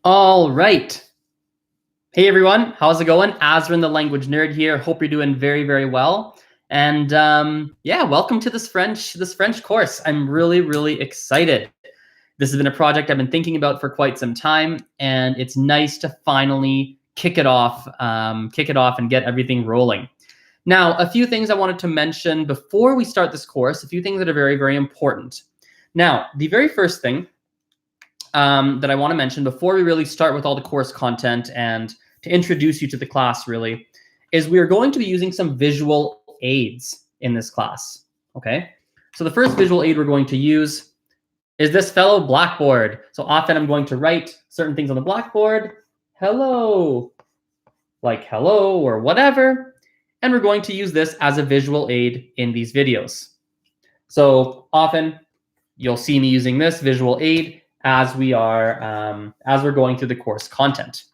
All right. Hey everyone, how's it going? Azrin, the language nerd here. Hope you're doing very, very well. And yeah, welcome to this French course. I'm really, really excited. This has been a project I've been thinking about for quite some time, and it's nice to finally kick it off and get everything rolling. Now, a few things I wanted to mention before we start this course. A few things that are very, very important. Now, the very first thing that I want to mention before we really start with all the course content and to introduce you to the class really is we are going to be using some visual aids in this class. Okay, so the first visual aid we're going to use is this fellow Blackboard. So often I'm going to write certain things on the Blackboard, hello, like hello or whatever, and we're going to use this as a visual aid in these videos. So often you'll see me using this visual aid as we're going through the course content.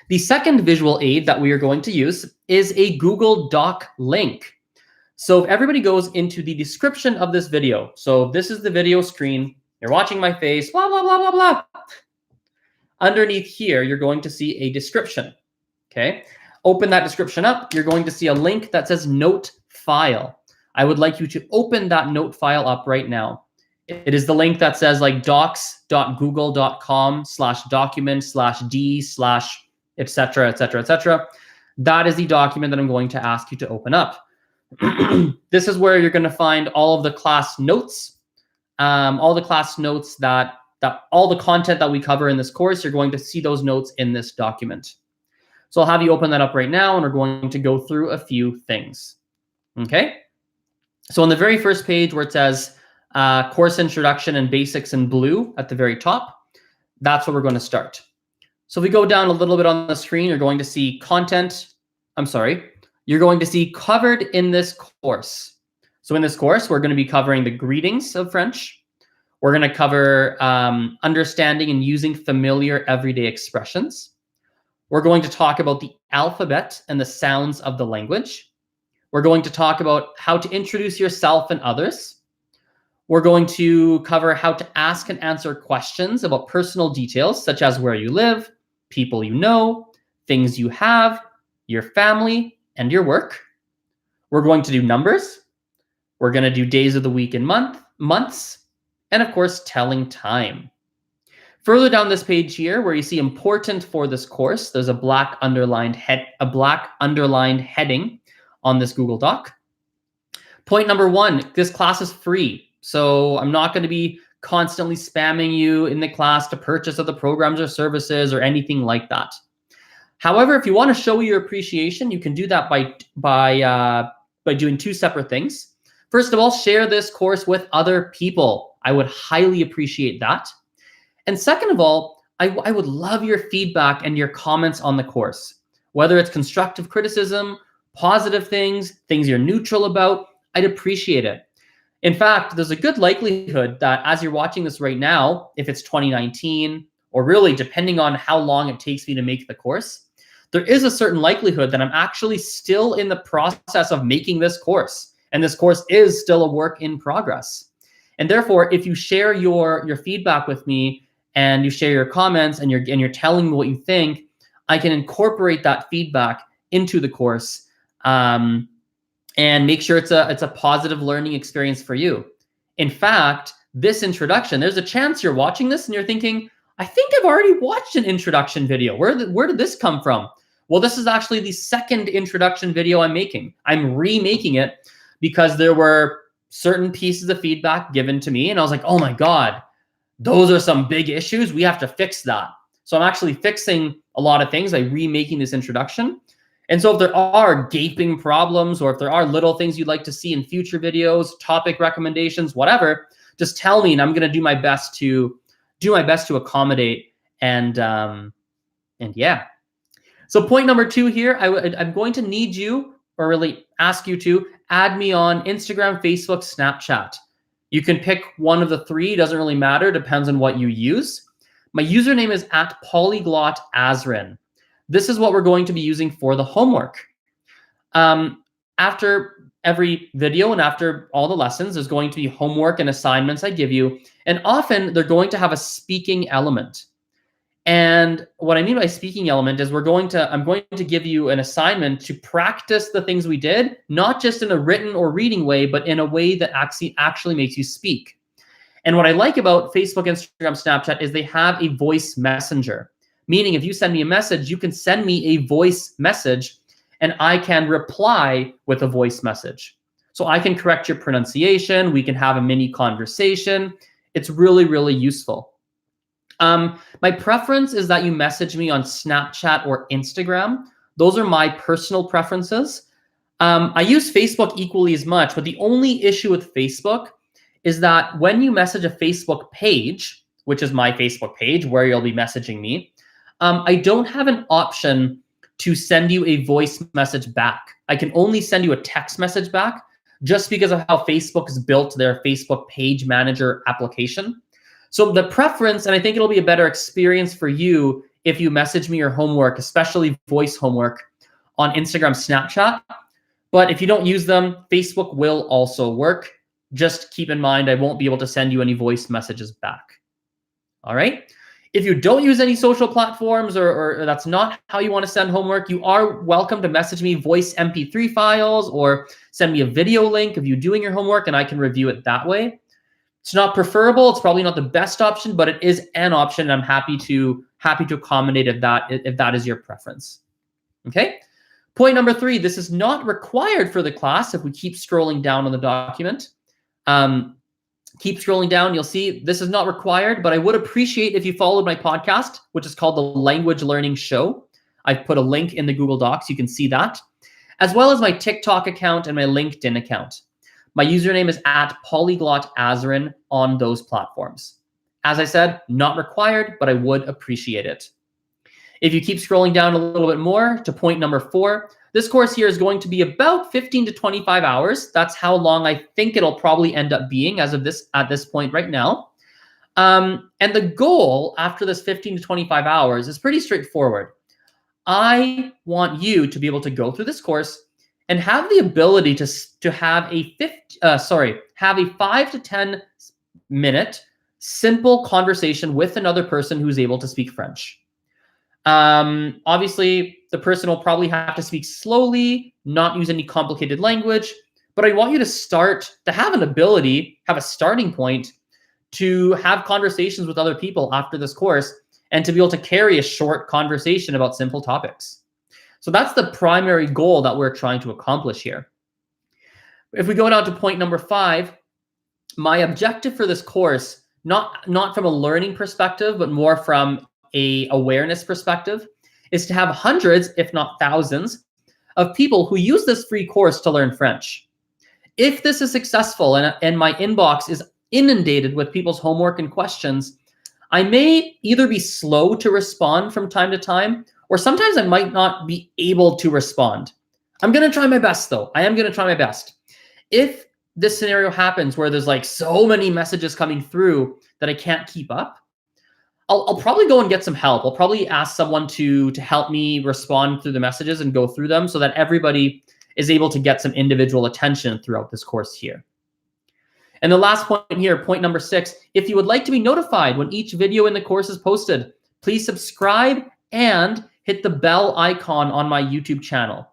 The second visual aid that we are going to use is a Google Doc link. So if everybody goes into the description of this video, so this is the video screen, you're watching my face, blah, blah, blah, blah, blah. Underneath here, you're going to see a description, okay? Open that description up, you're going to see a link that says note file. I would like you to open that note file up right now. It is the link that says like docs.google.com/document/d/etc, etc, etc. That is the document that I'm going to ask you to open up. This is where you're going to find all of the class notes, that all the content that we cover in this course. You're going to see those notes in this document. So I'll have you open that up right now, and we're going to go through a few things. Okay. So on the very first page where it says course introduction and basics in blue at the very top, that's where we're going to start. So if we go down a little bit on the screen, you're going to see you're going to see covered in this course. So in this course, we're going to be covering the greetings of French. We're going to cover understanding and using familiar everyday expressions. We're going to talk about the alphabet and the sounds of the language. We're going to talk about how to introduce yourself and others. We're going to cover how to ask and answer questions about personal details, such as where you live, people you know, things you have, your family, and your work. We're going to do numbers. We're going to do days of the week and months, and of course, telling time. Further down this page here, where you see important for this course, there's a black underlined heading on this Google Doc. Point number 1, this class is free. So I'm not going to be constantly spamming you in the class to purchase other programs or services or anything like that. However, if you want to show your appreciation, you can do that by doing two separate things. First of all, share this course with other people. I would highly appreciate that. And second of all, I would love your feedback and your comments on the course, whether it's constructive criticism, positive things you're neutral about. I'd appreciate it. In fact, there's a good likelihood that as you're watching this right now, if it's 2019, or really depending on how long it takes me to make the course, there is a certain likelihood that I'm actually still in the process of making this course. And this course is still a work in progress. And therefore, if you share your feedback with me and you share your comments and you're telling me what you think, I can incorporate that feedback into the course and make sure it's a positive learning experience for you. In fact, this introduction, there's a chance you're watching this and you're thinking, I think I've already watched an introduction video. Where did this come from? Well, this is actually the second introduction video I'm making. I'm remaking it because there were certain pieces of feedback given to me and I was like, oh my God, those are some big issues. We have to fix that. So I'm actually fixing a lot of things by remaking this introduction. And so if there are gaping problems or if there are little things you'd like to see in future videos, topic recommendations, whatever, just tell me and I'm going to do my best to accommodate and yeah. So point number 2 here, I'm going to need you, or really ask you to add me on Instagram, Facebook, Snapchat. You can pick one of the 3, doesn't really matter, depends on what you use. My username is @PolyglotAzrin. This is what we're going to be using for the homework. After every video and after all the lessons, there's going to be homework and assignments I give you. And often they're going to have a speaking element. And what I mean by speaking element is I'm going to give you an assignment to practice the things we did, not just in a written or reading way, but in a way that actually makes you speak. And what I like about Facebook, Instagram, Snapchat is they have a voice messenger, meaning if you send me a message, you can send me a voice message and I can reply with a voice message. So I can correct your pronunciation. We can have a mini conversation. It's really, really useful. My preference is that you message me on Snapchat or Instagram. Those are my personal preferences. I use Facebook equally as much, but the only issue with Facebook is that when you message a Facebook page, which is my Facebook page where you'll be messaging me, I don't have an option to send you a voice message back. I can only send you a text message back just because of how Facebook has built their Facebook page manager application. So the preference, and I think it'll be a better experience for you if you message me your homework, especially voice homework, on Instagram, Snapchat. But if you don't use them, Facebook will also work. Just keep in mind, I won't be able to send you any voice messages back. All right? If you don't use any social platforms or that's not how you want to send homework, you are welcome to message me voice MP3 files or send me a video link of you doing your homework and I can review it that way. It's not preferable. It's probably not the best option, but it is an option. And I'm happy to accommodate if that is your preference. Okay. Point number 3, this is not required for the class. If we keep scrolling down on the document, keep scrolling down, you'll see this is not required, but I would appreciate if you followed my podcast, which is called the Language Learning Show. I've put a link in the Google Docs. You can see that, as well as my TikTok account and my LinkedIn account. My username is @PolyglotAzrin on those platforms. As I said, not required, but I would appreciate it. If you keep scrolling down a little bit more to point number 4, this course here is going to be about 15 to 25 hours. That's how long I think it'll probably end up being at this point right now. And the goal after this 15 to 25 hours is pretty straightforward. I want you to be able to go through this course and have the ability to have a 5 to 10 minute simple conversation with another person who's able to speak French. Obviously, the person will probably have to speak slowly, not use any complicated language, but I want you to have an ability, have a starting point to have conversations with other people after this course and to be able to carry a short conversation about simple topics. So that's the primary goal that we're trying to accomplish here. If we go down to point number 5, my objective for this course, not from a learning perspective, but more from a awareness perspective, is to have hundreds, if not thousands, of people who use this free course to learn French. If this is successful and my inbox is inundated with people's homework and questions, I may either be slow to respond from time to time, or sometimes I might not be able to respond. I'm going to try my best, though. I am going to try my best. If this scenario happens where there's like so many messages coming through that I can't keep up, I'll probably go and get some help. I'll probably ask someone to help me respond through the messages and go through them so that everybody is able to get some individual attention throughout this course here. And the last point here, point number 6, if you would like to be notified when each video in the course is posted, please subscribe and hit the bell icon on my YouTube channel.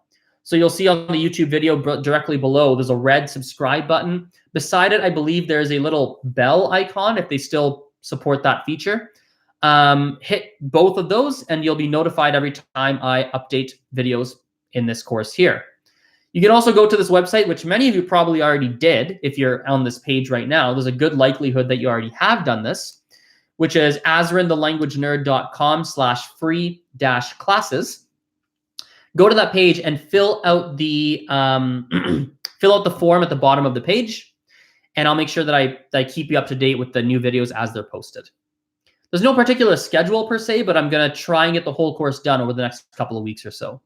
So you'll see on the YouTube video directly below, there's a red subscribe button. Beside it, I believe there's a little bell icon if they still support that feature. Hit both of those and you'll be notified every time I update videos in this course here. You can also go to this website, which many of you probably already did. If you're on this page right now, there's a good likelihood that you already have done this, which is azrinthelanguagenerd.com/free-classes. Go to that page and fill out the form at the bottom of the page, and I'll make sure that I keep you up to date with the new videos as they're posted. There's no particular schedule per se, but I'm going to try and get the whole course done over the next couple of weeks or so.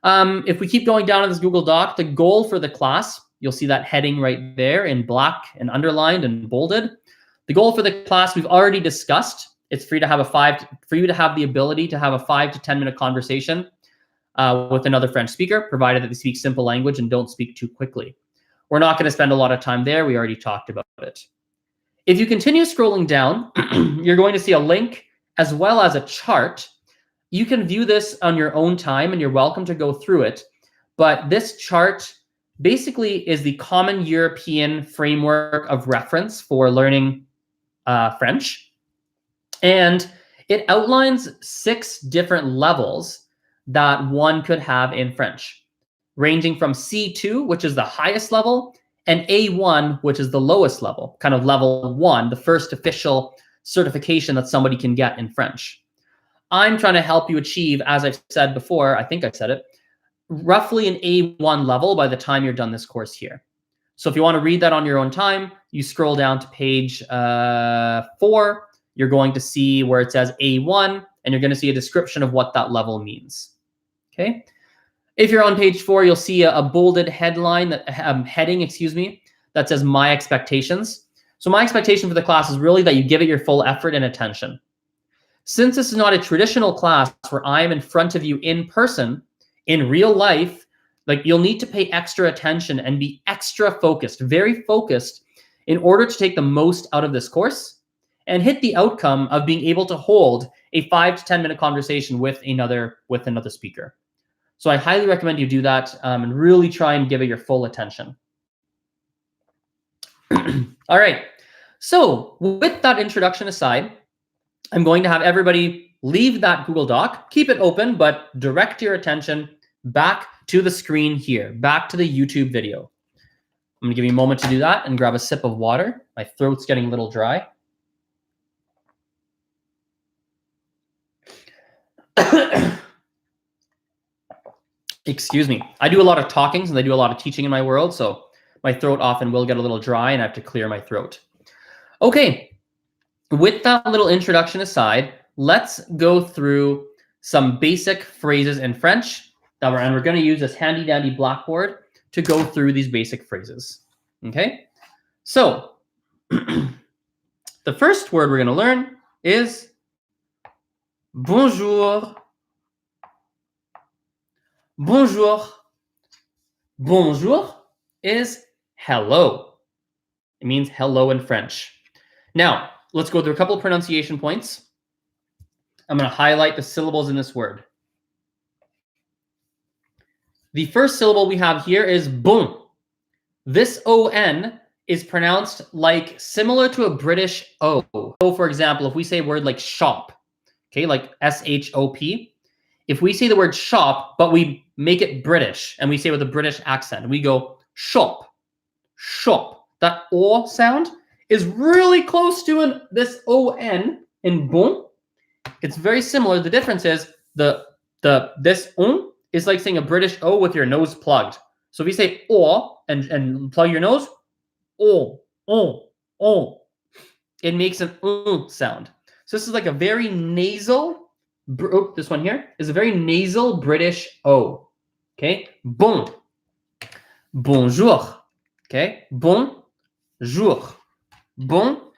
If we keep going down in this Google Doc, the goal for the class, you'll see that heading right there in black and underlined and bolded. The goal for the class we've already discussed. It's for you to have the ability to have a 5 to 10 minute conversation with another French speaker, provided that they speak simple language and don't speak too quickly. We're not going to spend a lot of time there. We already talked about it. If you continue scrolling down, you're going to see a link as well as a chart. You can view this on your own time, and you're welcome to go through it. But this chart basically is the common European framework of reference for learning French. And it outlines 6 different levels that one could have in French, ranging from C2, which is the highest level, and A1, which is the lowest level, kind of level 1, the first official certification that somebody can get in French. I'm trying to help you achieve, as I've said before, I think I've said it, roughly an A1 level by the time you're done this course here. So if you want to read that on your own time, you scroll down to page 4. You're going to see where it says A1, and you're going to see a description of what that level means. Okay. If you're on page 4, you'll see a bolded headline, heading, that says My Expectations. So my expectation for the class is really that you give it your full effort and attention. Since this is not a traditional class where I am in front of you in person, in real life, like, you'll need to pay extra attention and be extra focused, very focused, in order to take the most out of this course and hit the outcome of being able to hold a 5 to 10 minute conversation with another speaker. So I highly recommend you do that and really try and give it your full attention. All right. So with that introduction aside, I'm going to have everybody leave that Google Doc, keep it open, but direct your attention back to the screen here, back to the YouTube video. I'm going to give you a moment to do that and grab a sip of water. My throat's getting a little dry. Excuse me. I do a lot of talkings and I do a lot of teaching in my world, so my throat often will get a little dry and I have to clear my throat. Okay, with that little introduction aside, let's go through some basic phrases in French and we're going to use this handy dandy blackboard to go through these basic phrases. Okay, so the first word we're going to learn is bonjour. Bonjour. Bonjour is hello. It means hello in French. Now, let's go through a couple of pronunciation points. I'm going to highlight the syllables in this word. The first syllable we have here is bon. This O-N is pronounced like similar to a British O. So, for example, if we say a word like shop, okay, like S-H-O-P, if we say the word shop, but we make it British and we say it with a British accent, we go shop, shop. That O sound is really close to this O-N in bon. It's very similar. The difference is this on is like saying a British O with your nose plugged. So if you say O and plug your nose, O, it makes an sound. So this is like a very nasal, this one here is a very nasal British O. Okay, bon, bonjour. Okay, bonjour, bonjour.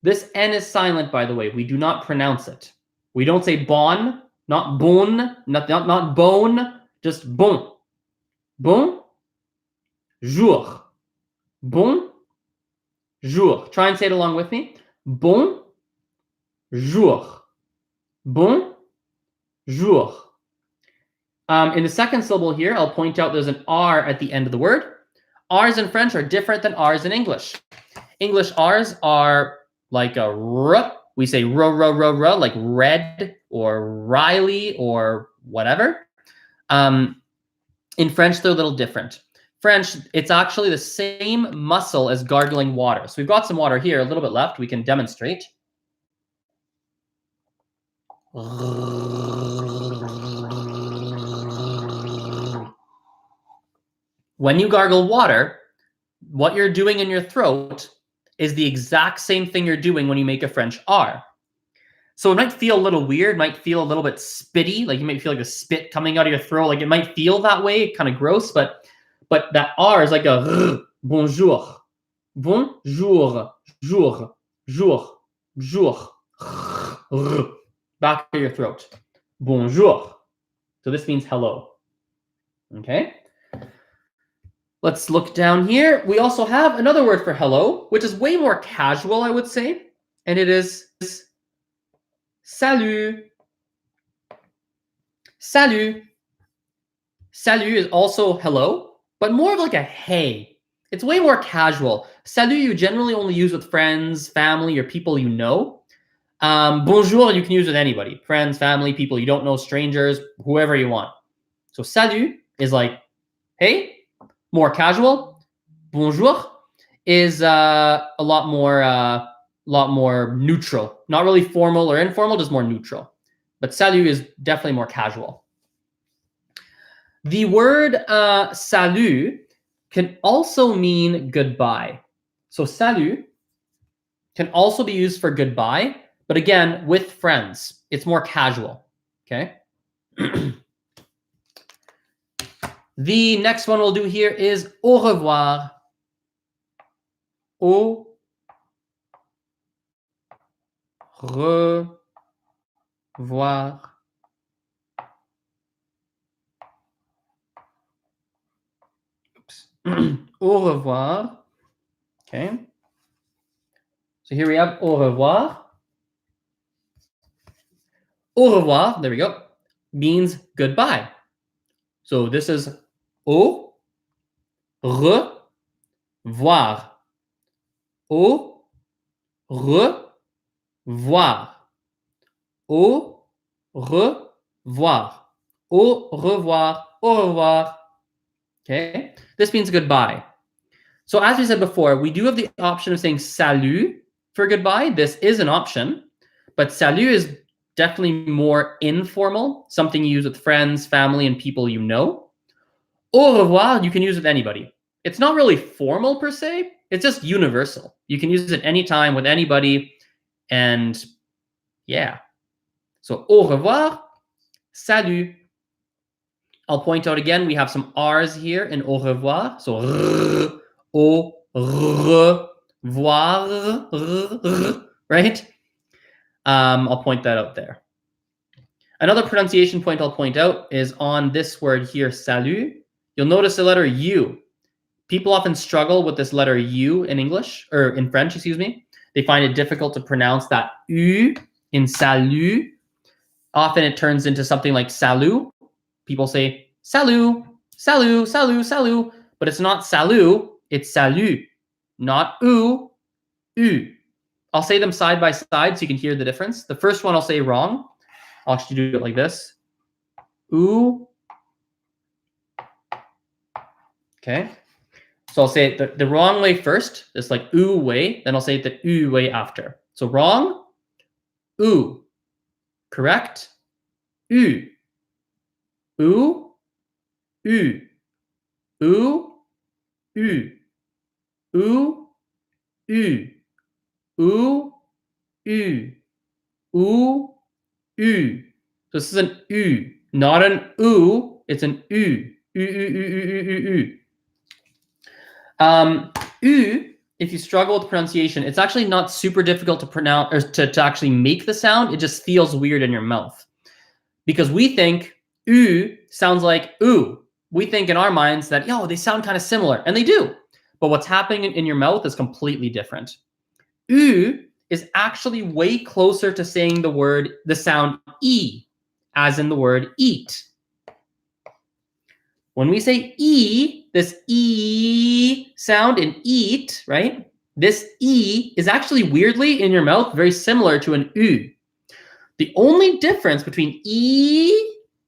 This N is silent, by the way. We do not pronounce it. We don't say bon, not bon, not bone, just bon. Bonjour. Bonjour. Try and say it along with me. Bonjour. Bonjour. In the second syllable here, I'll point out there's an R at the end of the word. R's in French are different than R's in English. English R's are like a R. We say r, like red or Riley or whatever. In French, they're a little different. French, it's actually the same muscle as gargling water. So we've got some water here, a little bit left. We can demonstrate. When you gargle water, what you're doing in your throat is the exact same thing you're doing when you make a French R. So it might feel a little weird, might feel a little bit spitty, like you might feel like a spit coming out of your throat. Like it might feel that way, kind of gross, but that R is like a bonjour. Bonjour, jour, jour, jour. Back of your throat. Bonjour. So this means hello. Okay. Let's look down here. We also have another word for hello, which is way more casual, I would say. and it is salut. Salut. Salut is also hello, but more of like a hey. It's way more casual. Salut you generally only use with friends, family, or people you know. Bonjour you can use with anybody. Friends, family, people you don't know, strangers, whoever you want. So salut is like, hey, more casual. Bonjour is a lot more neutral. Not really formal or informal, just more neutral. But salut is definitely more casual. The word salut can also mean goodbye. So salut can also be used for goodbye, but again, with friends. It's more casual, okay? The next one we'll do here is au revoir. Au revoir. Oops. Au revoir. Okay. So here we have au revoir. Au revoir, there we go, means goodbye. So this is au revoir. Au revoir. Au revoir. Au revoir. Au revoir. Okay, this means goodbye. So as we said before, we do have the option of saying salut for goodbye. This is an option, but salut is definitely more informal, something you use with friends, family, and people you know. Au revoir, you can use with anybody. It's not really formal per se, it's just universal. You can use it anytime with anybody, and yeah. So au revoir, salut. I'll point out again, we have some R's here in au revoir. So au revoir, right? I'll point that out there. Another pronunciation point I'll point out is on this word here, salut. You'll notice the letter U. People often struggle with this letter U in English, or in French, excuse me. They find it difficult to pronounce that U in salut. Often it turns into something like salut. People say salut, salut, salut, salut, but it's not salut, it's salut, not u. I'll say them side by side so you can hear the difference. The first one I'll say wrong. I'll actually do it like this. U. Okay. So I'll say it the wrong way first. It's like u way. Then I'll say it the u way after. So wrong, u. Correct, u. U. U. U. U. U. U. U. U. U. U. So this is an U, not an U. It's an U. U. U. U. If you struggle with pronunciation, it's actually not super difficult to pronounce or to actually make the sound. It just feels weird in your mouth because we think U sounds like ooh. We think in our minds that, yo, they sound kind of similar, and they do. But what's happening in your mouth is completely different. U is actually way closer to saying the sound E, as in the word eat. When we say E, this E sound in eat, right? This E is actually weirdly in your mouth very similar to an U. The only difference between E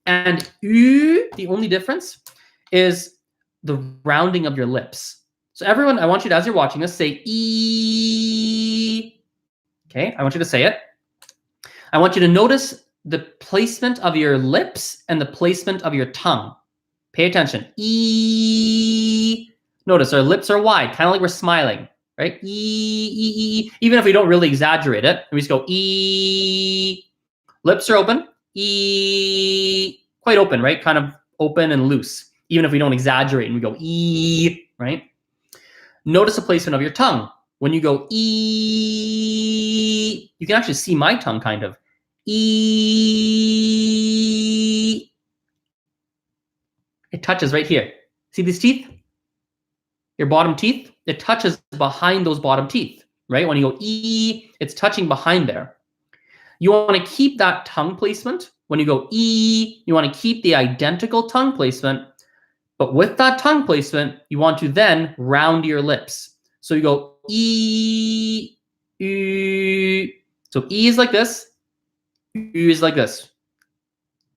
and U, the only difference is the rounding of your lips. So everyone, I want you to, as you're watching this, say E. Okay, I want you to say it. I want you to notice the placement of your lips and the placement of your tongue. Pay attention. E. Notice our lips are wide, kind of like we're smiling, right? E. Even if we don't really exaggerate it, we just go E. Lips are open. E. Quite open, right? Kind of open and loose. Even if we don't exaggerate and we go E, right? Notice the placement of your tongue. When you go E, you can actually see my tongue kind of. E. It touches right here. See these teeth? Your bottom teeth? It touches behind those bottom teeth. right? When you go E, it's touching behind there. You want to keep that tongue placement. When you go E, you want to keep the identical tongue placement. But with that tongue placement, you want to then round your lips. So you go E, U. So E is like this. U is like this.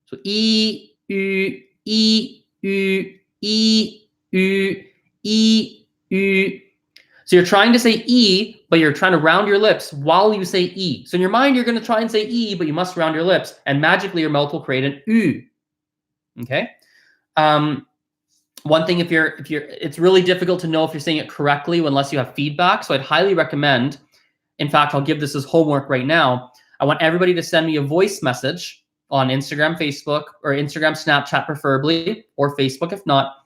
So E, U, E, U, E, U, E, U. So you're trying to say E, but you're trying to round your lips while you say E. So in your mind, you're going to try and say E, but you must round your lips, and magically your mouth will create an U. Okay. One thing, if you're, it's really difficult to know if you're saying it correctly unless you have feedback. So I'd highly recommend. In fact, I'll give this as homework right now. I want everybody to send me a voice message on Instagram, Facebook, or Instagram, Snapchat preferably, or Facebook if not,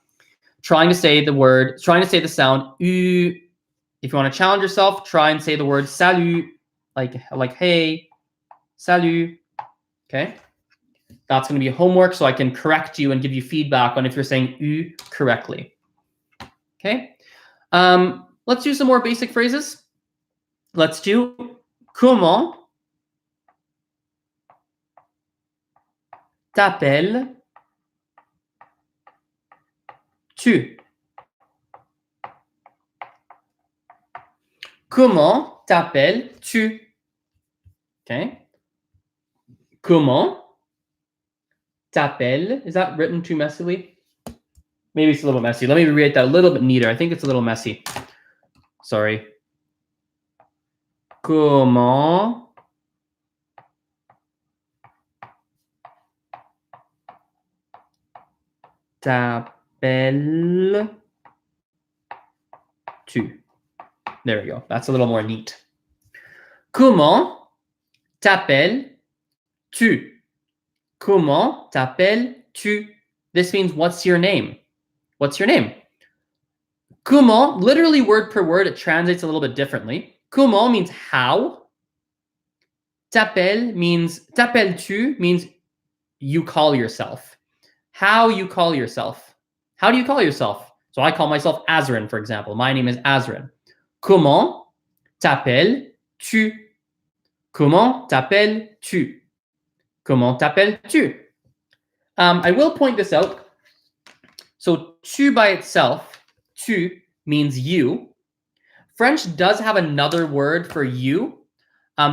trying to say the sound U. If you want to challenge yourself, try and say the word salut, like hey, salut. Okay. That's going to be homework, so I can correct you and give you feedback on if you're saying U correctly. Okay. Let's do some more basic phrases. Let's do comment t'appelles-tu? Comment t'appelles-tu? Okay. Comment t'appelles? Is that written too messily? Maybe it's a little messy. Let me rewrite that a little bit neater. I think it's a little messy. Sorry. Comment t'appelles-tu? There we go. That's a little more neat. Comment t'appelles-tu? Comment t'appelles-tu? This means what's your name? What's your name? Comment, literally word per word, it translates a little bit differently. Comment means how. T'appelles-tu means you call yourself. How you call yourself. How do you call yourself? So I call myself Azrin, for example. My name is Azrin. Comment t'appelles-tu? Comment t'appelles-tu? Comment t'appelles-tu? I will point this out. So tu by itself, tu means you. French does have another word for you.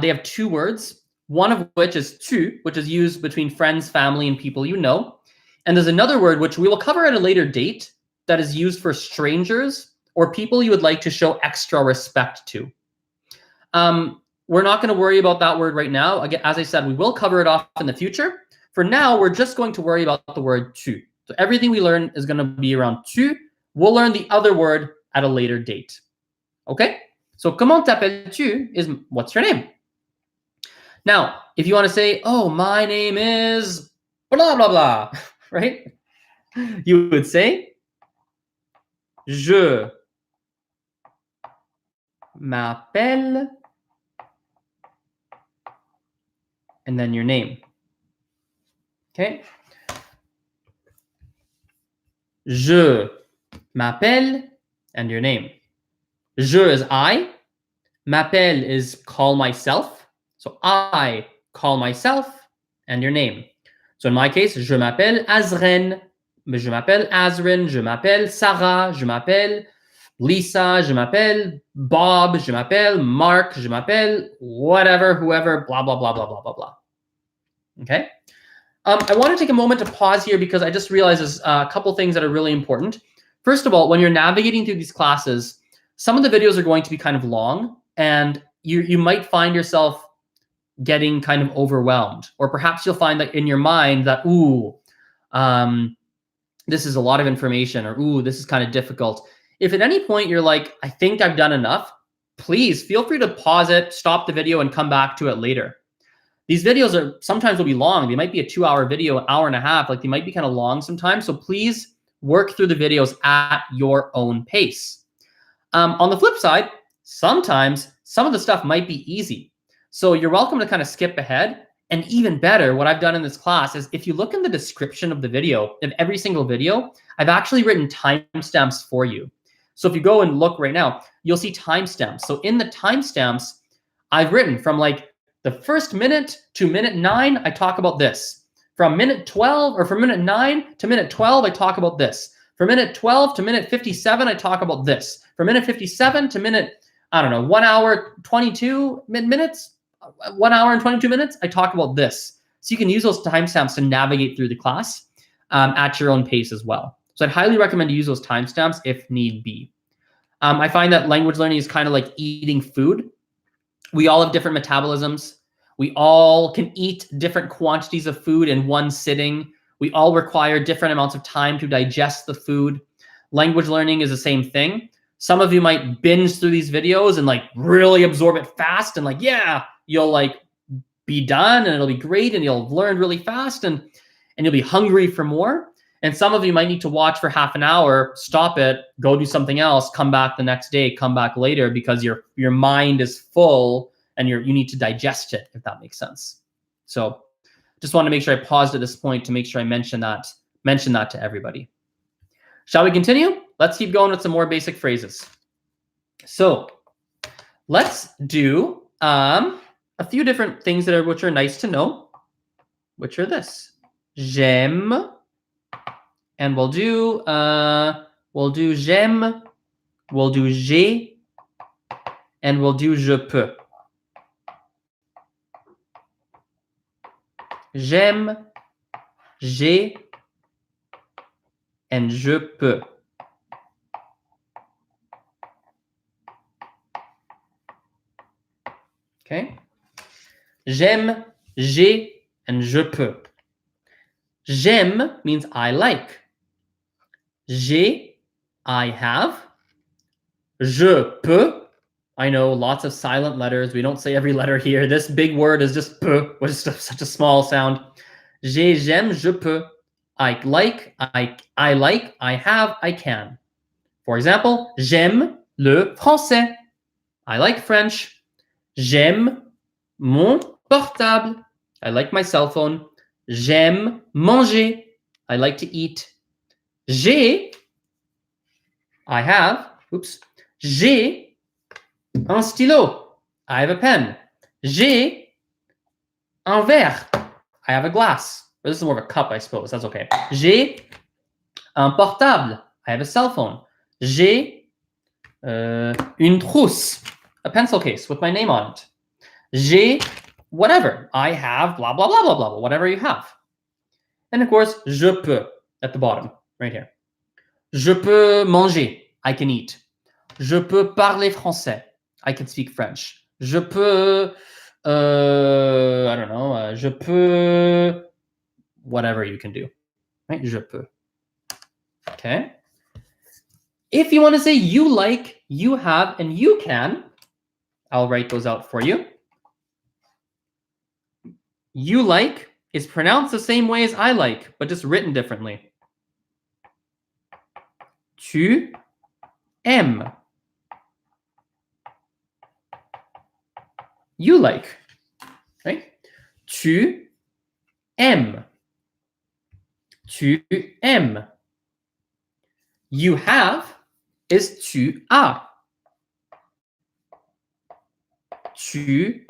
They have two words, one of which is tu, which is used between friends, family, and people you know. And there's another word, which we will cover at a later date, that is used for strangers or people you would like to show extra respect to. We're not going to worry about that word right now. Again, as I said, we will cover it off in the future. For now, we're just going to worry about the word tu. So everything we learn is going to be around tu. We'll learn the other word at a later date. Okay? So comment t'appelles-tu is what's your name? Now, if you want to say, oh, my name is blah, blah, blah, right? You would say, je m'appelle, and then your name. Okay? Je m'appelle, and your name. Je is I. M'appelle is call myself. So I call myself, and your name. So in my case, je m'appelle Azren. Je m'appelle Azrin. Je m'appelle Sarah. Je m'appelle Lisa. Je m'appelle Bob. Je m'appelle Mark. Je m'appelle whatever, whoever, blah, blah, blah, blah, blah, blah, blah. Okay? I want to take a moment to pause here because I just realized there's a couple things that are really important. First of all, when you're navigating through these classes, some of the videos are going to be kind of long, and you might find yourself getting kind of overwhelmed. Or perhaps you'll find that in your mind that, ooh, this is a lot of information, or ooh, this is kind of difficult. If at any point you're like, I think I've done enough, please feel free to pause it, stop the video, and come back to it later. These videos are sometimes will be long. They might be a 2-hour video, an hour and a half. Like they might be kind of long sometimes. So please work through the videos at your own pace. On the flip side, sometimes some of the stuff might be easy. So you're welcome to kind of skip ahead. And even better, what I've done in this class is if you look in the description of the video, of every single video, I've actually written timestamps for you. So if you go and look right now, you'll see timestamps. So in the timestamps, I've written from like the first minute to minute 9, I talk about this. From minute 12 or from minute 9 to minute 12, I talk about this. From minute 12 to minute 57, I talk about this. From minute 57 to minute, I don't know, 1 hour, 22 minutes, 1 hour and 22 minutes, I talk about this. So you can use those timestamps to navigate through the class at your own pace as well. So I'd highly recommend you use those timestamps if need be. I find that language learning is kind of like eating food. We all have different metabolisms. We all can eat different quantities of food in one sitting. We all require different amounts of time to digest the food. Language learning is the same thing. Some of you might binge through these videos and like really absorb it fast and like, yeah, you'll like be done and it'll be great and you'll learn really fast and you'll be hungry for more. And some of you might need to watch for half an hour, stop it, go do something else, come back the next day, come back later because your mind is full and you need to digest it, if that makes sense. So just want to make sure I paused at this point to make sure I mention that to everybody. Shall we continue? Let's keep going with some more basic phrases. So let's do a few different things which are nice to know, which are this. J'aime. And we'll do j'aime, we'll do j'ai, and we'll do je peux. J'aime, j'ai, and je peux. Okay? J'aime, j'ai, and je peux. J'aime means I like. J'ai, I have. Je peux. I know lots of silent letters. We don't say every letter here. This big word is just peu, which is such a small sound. J'ai, j'aime, je peux. I like, I have, I can. For example, j'aime le français. I like French. J'aime mon portable. I like my cell phone. J'aime manger. I like to eat. J'ai, I have, j'ai un stylo. I have a pen. J'ai un verre. I have a glass. Or this is more of a cup, I suppose. That's okay. J'ai un portable. I have a cell phone. J'ai une trousse. A pencil case with my name on it. J'ai whatever. I have blah, blah, blah, blah, blah, whatever you have. And of course, je peux at the bottom, right here. Je peux manger. I can eat. Je peux parler français. I can speak French. Je peux, I don't know, je peux, whatever you can do, right? Je peux. Okay. If you want to say you like, you have, and you can, I'll write those out for you. You like is pronounced the same way as I like, but just written differently. Tu aimes. You like, right? Tu aimes. Tu aimes. You have is tu as. Tu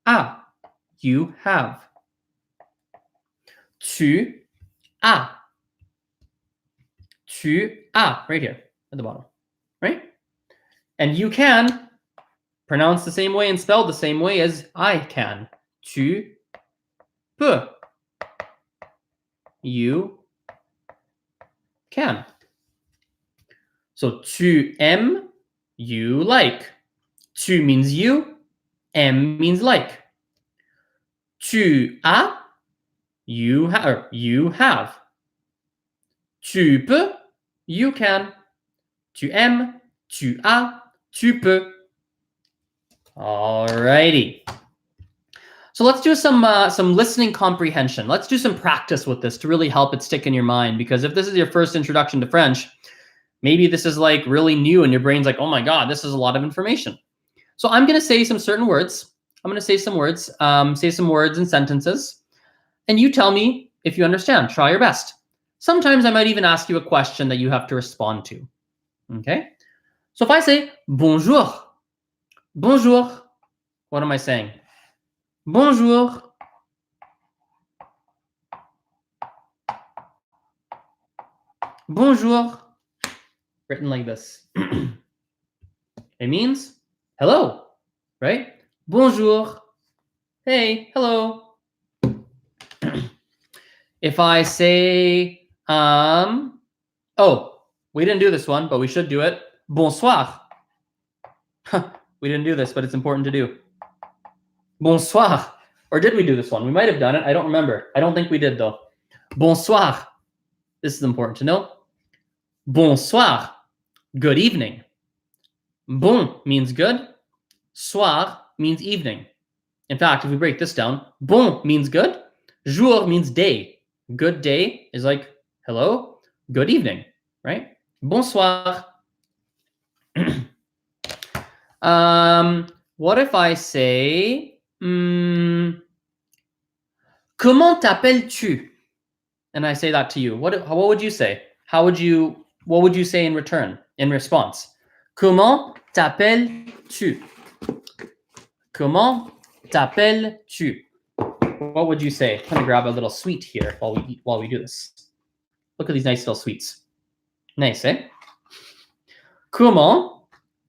as. You have. Tu as. Tu as, right here at the bottom, right? And you can, pronounced the same way and spelled the same way as I can. Tu peux. You can. So tu aimes, you like. Tu means you, aime means like. Tu as, you have. Tu peux, you can. Tu aimes, tu as, tu peux. Alrighty. So let's do some listening comprehension. Let's do some practice with this to really help it stick in your mind. Because if this is your first introduction to French, maybe this is like really new and your brain's like, oh my God, this is a lot of information. So I'm going to say some certain words. I'm going to say some words and sentences. And you tell me if you understand. Try your best. Sometimes I might even ask you a question that you have to respond to. Okay? So if I say bonjour, bonjour, what am I saying? Bonjour. Bonjour. Written like this. It means hello, right? Bonjour. Hey, hello. If I say, oh, we didn't do this one, but we should do it. Bonsoir. We didn't do this, but it's important to do. Bonsoir. Or did we do this one? We might have done it. I don't remember. I don't think we did, though. Bonsoir. This is important to know. Bonsoir. Good evening. Bon means good. Soir means evening. In fact, if we break this down, bon means good. Jour means day. Good day is like hello. Good evening, right? Bonsoir. What if I say, comment t'appelles-tu? And I say that to you. What would you say? What would you say in return, in response? Comment t'appelles-tu? Comment t'appelles-tu? What would you say? I'm gonna grab a little sweet here while we do this. Look at these nice little sweets. Nice, eh? Comment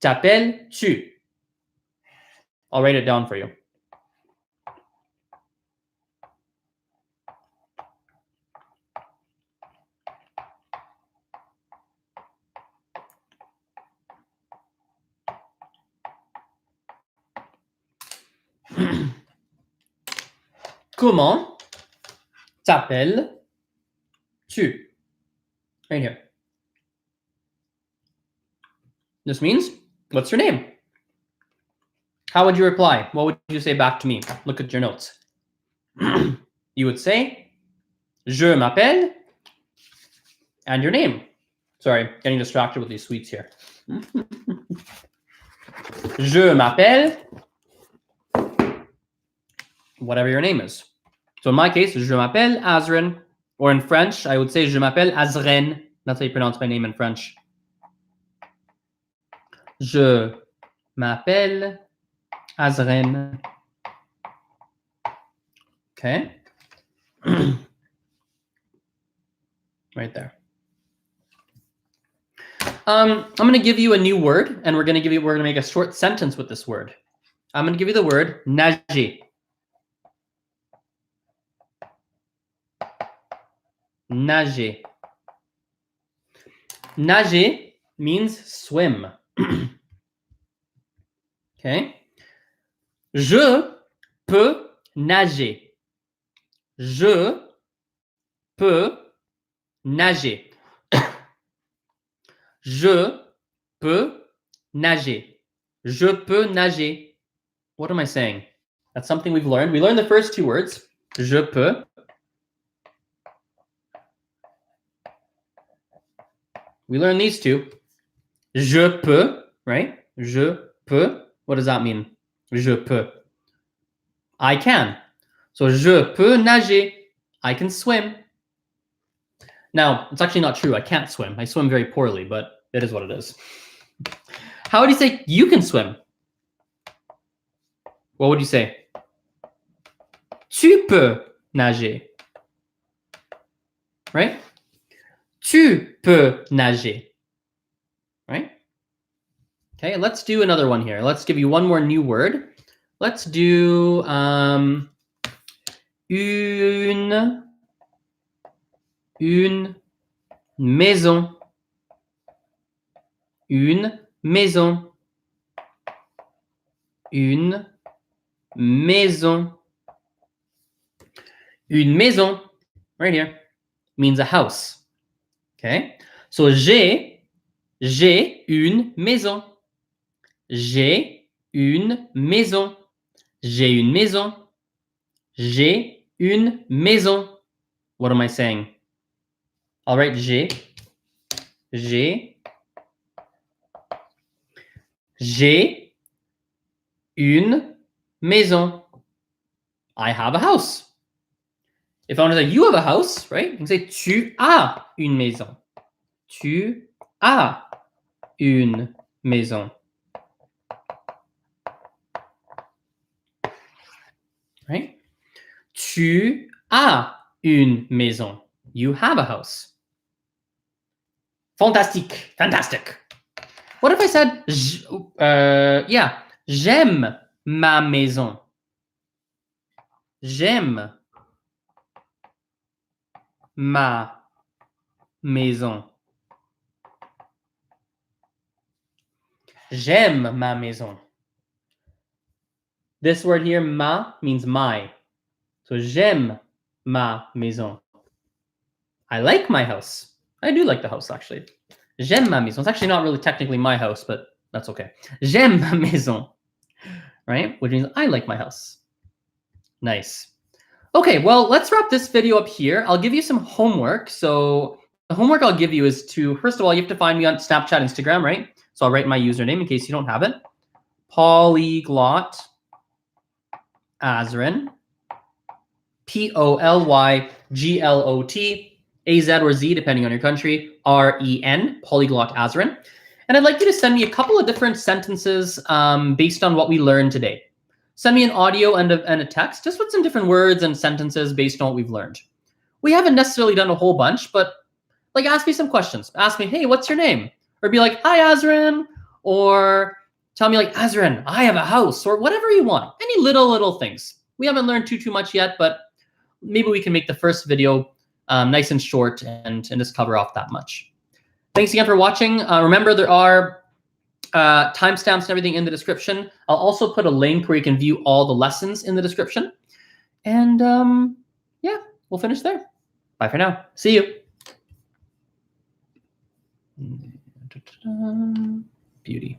t'appelles-tu? I'll write it down for you. Comment t'appelles-tu? Right here. This means, what's your name? How would you reply? What would you say back to me? Look at your notes. You would say, je m'appelle, and your name. Sorry, getting distracted with these sweets here. Je m'appelle, whatever your name is. So in my case, je m'appelle Azren, or in French, I would say je m'appelle Azren. That's how you pronounce my name in French. Je m'appelle Azren. Okay. Right there. I'm going to give you a new word, and we're going to make a short sentence with this word. I'm going to give you the word nager. Nager. Nager means swim. Okay. Je peux nager. Je peux nager. Je peux nager. Je peux nager. What am I saying? That's something we've learned. We learned the first two words. Je peux. We learned these two. Je peux, right? Je peux. What does that mean? Je peux. I can. So je peux nager. I can swim. Now, it's actually not true. I can't swim. I swim very poorly, but it is what it is. How would you say you can swim? What would you say? Tu peux nager. Right? Tu peux nager. Right? Okay, let's do another one here. Let's give you one more new word. Let's do une maison. Une maison. Une maison. Une maison, right here, means a house. Okay, so j'ai une maison. J'ai une maison. J'ai une maison. J'ai une maison. What am I saying? I'll write j'ai. J'ai une maison. I have a house. If I want to say you have a house, right? You can say tu as une maison. Tu as une maison. Right? Tu as une maison. You have a house. Fantastique. Fantastic. What if I said, yeah, j'aime ma maison. J'aime ma maison. J'aime ma maison. This word here, ma, means my. So j'aime ma maison. I like my house. I do like the house, actually. J'aime ma maison. It's actually not really technically my house, but that's okay. J'aime ma maison. Right? Which means I like my house. Nice. Okay, well, let's wrap this video up here. I'll give you some homework. So the homework I'll give you is to, first of all, you have to find me on Snapchat, Instagram, right? So I'll write my username in case you don't have it. Polyglot Azren. POLYGLOT AZ or Z, depending on your country, REN, Polyglot Azren. And I'd like you to send me a couple of different sentences based on what we learned today. Send me an audio and a text, just with some different words and sentences based on what we've learned. We haven't necessarily done a whole bunch, but like ask me some questions. Ask me, hey, what's your name? Or be like, hi, Azren. Or tell me like, Azren, I have a house, or whatever you want. Any little things. We haven't learned too much yet, but maybe we can make the first video nice and short and just cover off that much. Thanks again for watching. Remember, there are timestamps and everything in the description. I'll also put a link where you can view all the lessons in the description. And yeah, we'll finish there. Bye for now. See you. Beauty.